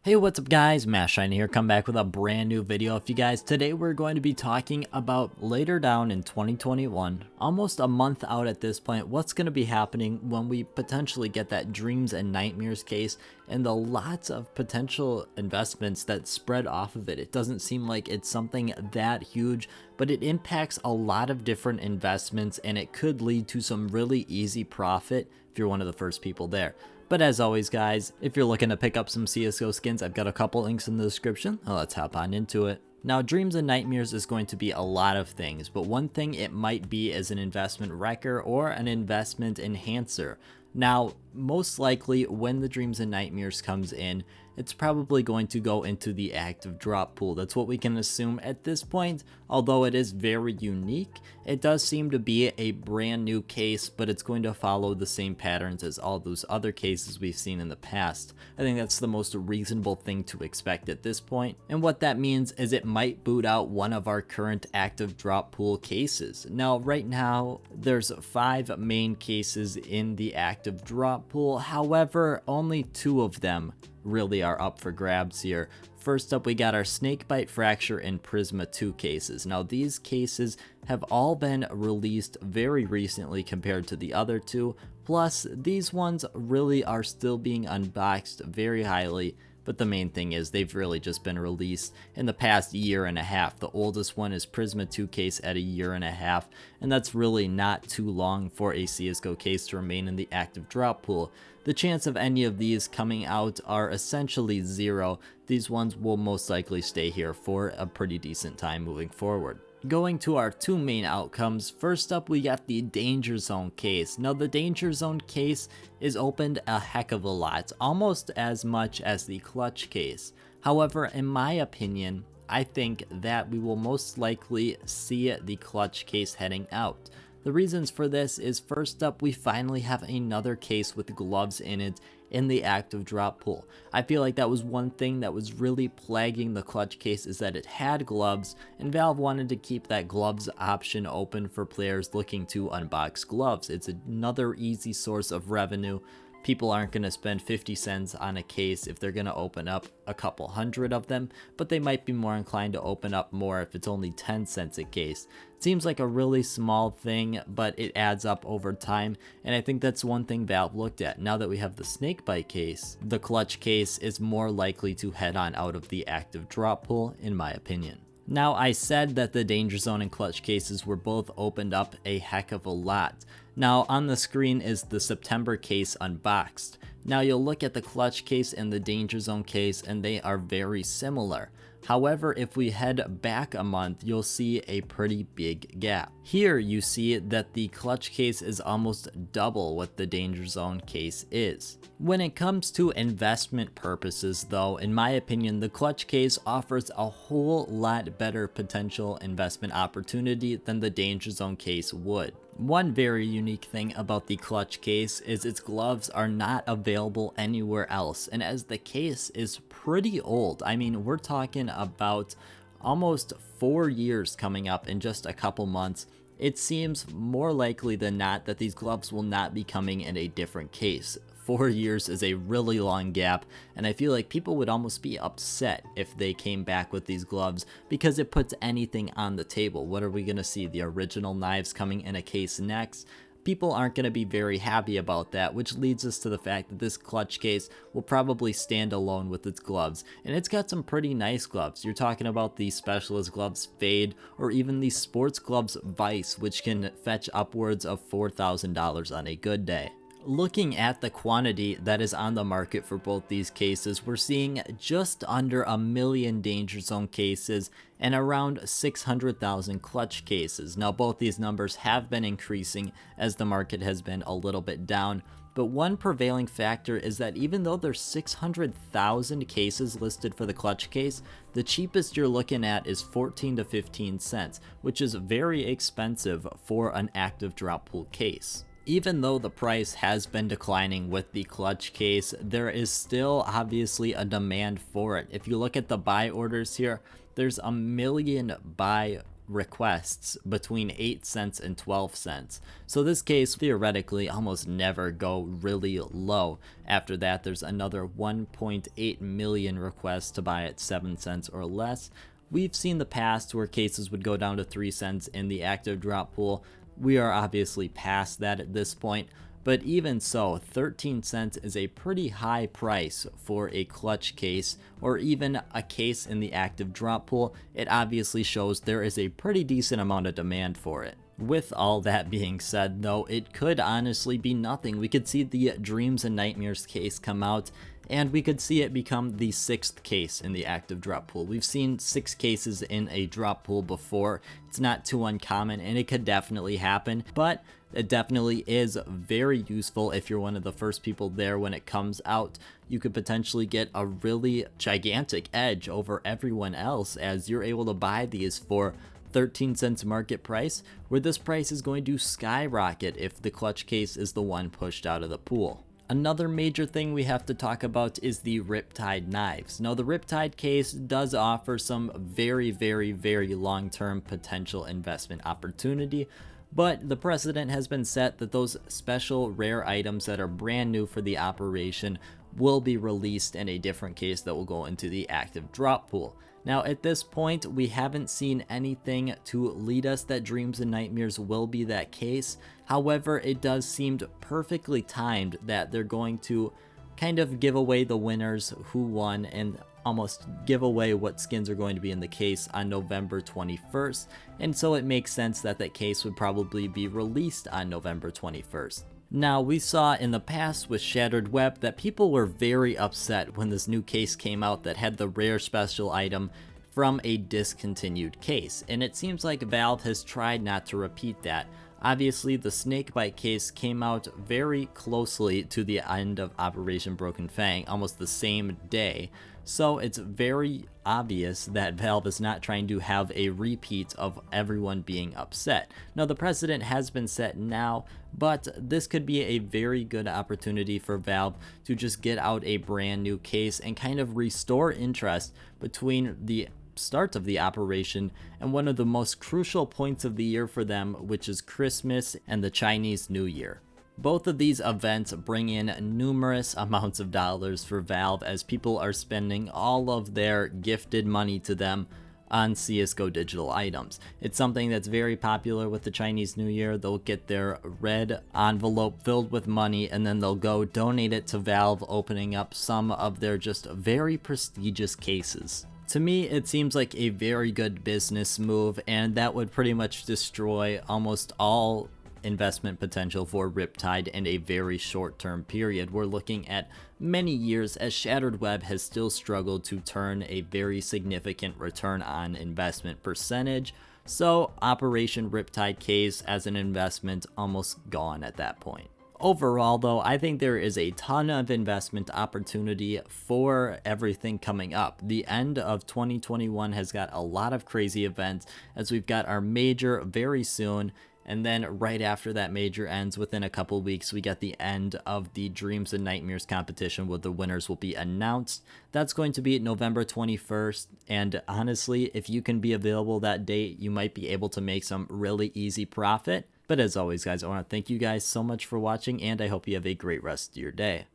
Hey, what's up guys, Mashine here, come back with a brand new video. If you guys, today we're going to be talking about later down in 2021, almost a month out at this point, what's going to be happening when we potentially get that dreams and nightmares case and the lots of potential investments that spread off of it. It doesn't seem like it's something that huge, but it impacts a lot of different investments and it could lead to some really easy profit if you're one of the first people there. But as always guys, if you're looking to pick up some CSGO skins, I've got a couple links in the description. Let's hop on into it. Now, Dreams and Nightmares is going to be a lot of things, but one thing it might be is an investment wrecker or an investment enhancer. Now, most likely when the Dreams and Nightmares comes in, it's probably going to go into the active drop pool. That's what we can assume at this point. Although it is very unique, it does seem to be a brand new case, but it's going to follow the same patterns as all those other cases we've seen in the past. I think that's the most reasonable thing to expect at this point. And what that means is it might boot out one of our current active drop pool cases. Now, right now, there's 5 main cases in the active drop pool. However, only 2 of them really are up for grabs here. First up, we got our Snakebite, Fracture, and Prisma 2 cases. Now, these cases have all been released very recently compared to the other 2. Plus, these ones really are still being unboxed very highly. But the main thing is they've really just been released in the past year and a half. The oldest one is Prisma 2 case at a year and a half, and that's really not too long for a CSGO case to remain in the active drop pool. The chance of any of these coming out are essentially zero. These ones will most likely stay here for a pretty decent time moving forward. Going to our 2 main outcomes, first up we got the Danger Zone case. Now the Danger Zone case is opened a heck of a lot, almost as much as the Clutch case. However, in my opinion, I think that we will most likely see the Clutch case heading out. The reasons for this is, first up, we finally have another case with gloves in it in the active drop pool. I feel like that was one thing that was really plaguing the Clutch case, is that it had gloves, and Valve wanted to keep that gloves option open for players looking to unbox gloves. It's another easy source of revenue. People aren't going to spend 50 cents on a case if they're going to open up a couple hundred of them, but they might be more inclined to open up more if it's only 10 cents a case. It seems like a really small thing, but it adds up over time, and I think that's one thing Valve looked at. Now that we have the Snakebite case, the Clutch case is more likely to head on out of the active drop pool, in my opinion. Now, I said that the Danger Zone and Clutch cases were both opened up a heck of a lot. Now, on the screen is the September case unboxed. Now, you'll look at the Clutch case and the Danger Zone case, and they are very similar. However, if we head back a month, you'll see a pretty big gap. Here, you see that the Clutch case is almost double what the Danger Zone case is. When it comes to investment purposes though, in my opinion, the Clutch case offers a whole lot better potential investment opportunity than the Danger Zone case would. One very unique thing about the Clutch case is its gloves are not available anywhere else, and as the case is pretty old, I mean, we're talking about almost 4 years coming up in just a couple months, it seems more likely than not that these gloves will not be coming in a different case. 4 years is a really long gap, and I feel like people would almost be upset if they came back with these gloves because it puts anything on the table. What are we going to see? The original knives coming in a case next? People aren't going to be very happy about that, which leads us to the fact that this Clutch case will probably stand alone with its gloves, and it's got some pretty nice gloves. You're talking about the Specialist Gloves Fade, or even the Sports Gloves Vice, which can fetch upwards of $4,000 on a good day. Looking at the quantity that is on the market for both these cases, we're seeing just under 1 million Danger Zone cases and around 600,000 Clutch cases. Now, both these numbers have been increasing as the market has been a little bit down, but one prevailing factor is that even though there's 600,000 cases listed for the Clutch case, the cheapest you're looking at is 14 to 15 cents, which is very expensive for an active drop pool case. Even though the price has been declining with the Clutch case, there is still obviously a demand for it. If you look at the buy orders here, there's 1 million buy requests between 8 cents and 12 cents. So this case theoretically almost never go really low. After that, there's another 1.8 million requests to buy at 7 cents or less. We've seen the past where cases would go down to 3 cents in the active drop pool. We are obviously past that at this point, but even so, 13 cents is a pretty high price for a clutch case or even a case in the active drop pool. It obviously shows there is a pretty decent amount of demand for it. With all that being said though, it could honestly be nothing. We could see the Dreams and Nightmares case come out, and we could see it become the 6th case in the active drop pool. We've seen 6 cases in a drop pool before. It's not too uncommon, and it could definitely happen, but it definitely is very useful if you're one of the first people there when it comes out. You could potentially get a really gigantic edge over everyone else, as you're able to buy these for 13 cents market price, where this price is going to skyrocket if the clutch case is the one pushed out of the pool. Another major thing we have to talk about is the Riptide knives. Now, the Riptide case does offer some very long-term potential investment opportunity, but the precedent has been set that those special rare items that are brand new for the operation will be released in a different case that will go into the active drop pool. Now, at this point, we haven't seen anything to lead us that Dreams and Nightmares will be that case. However, it does seem perfectly timed that they're going to kind of give away the winners who won and almost give away what skins are going to be in the case on November 21st. And so it makes sense that that case would probably be released on November 21st. Now, we saw in the past with Shattered Web that people were very upset when this new case came out that had the rare special item from a discontinued case, and it seems like Valve has tried not to repeat that. Obviously, the Snakebite case came out very closely to the end of Operation Broken Fang, almost the same day, so it's very obvious that Valve is not trying to have a repeat of everyone being upset. Now, the precedent has been set now, but this could be a very good opportunity for Valve to just get out a brand new case and kind of restore interest between the start of the operation and one of the most crucial points of the year for them, which is Christmas and the Chinese New Year. Both of these events bring in numerous amounts of dollars for Valve, as people are spending all of their gifted money to them on CSGO digital items. It's something that's very popular with the Chinese New Year. They'll get their red envelope filled with money and then they'll go donate it to Valve, opening up some of their just very prestigious cases. To me, it seems like a very good business move, and that would pretty much destroy almost all investment potential for Riptide in a very short-term period. We're looking at many years, as Shattered Web has still struggled to turn a very significant return on investment percentage. So Operation Riptide case as an investment almost gone at that point. Overall though, I think there is a ton of investment opportunity for everything coming up. The end of 2021 has got a lot of crazy events, as we've got our major very soon, and then right after that major ends, within a couple weeks, we get the end of the Dreams and Nightmares competition where the winners will be announced. That's going to be November 21st, and honestly, if you can be available that date, you might be able to make some really easy profit. But as always, guys, I want to thank you guys so much for watching, and I hope you have a great rest of your day.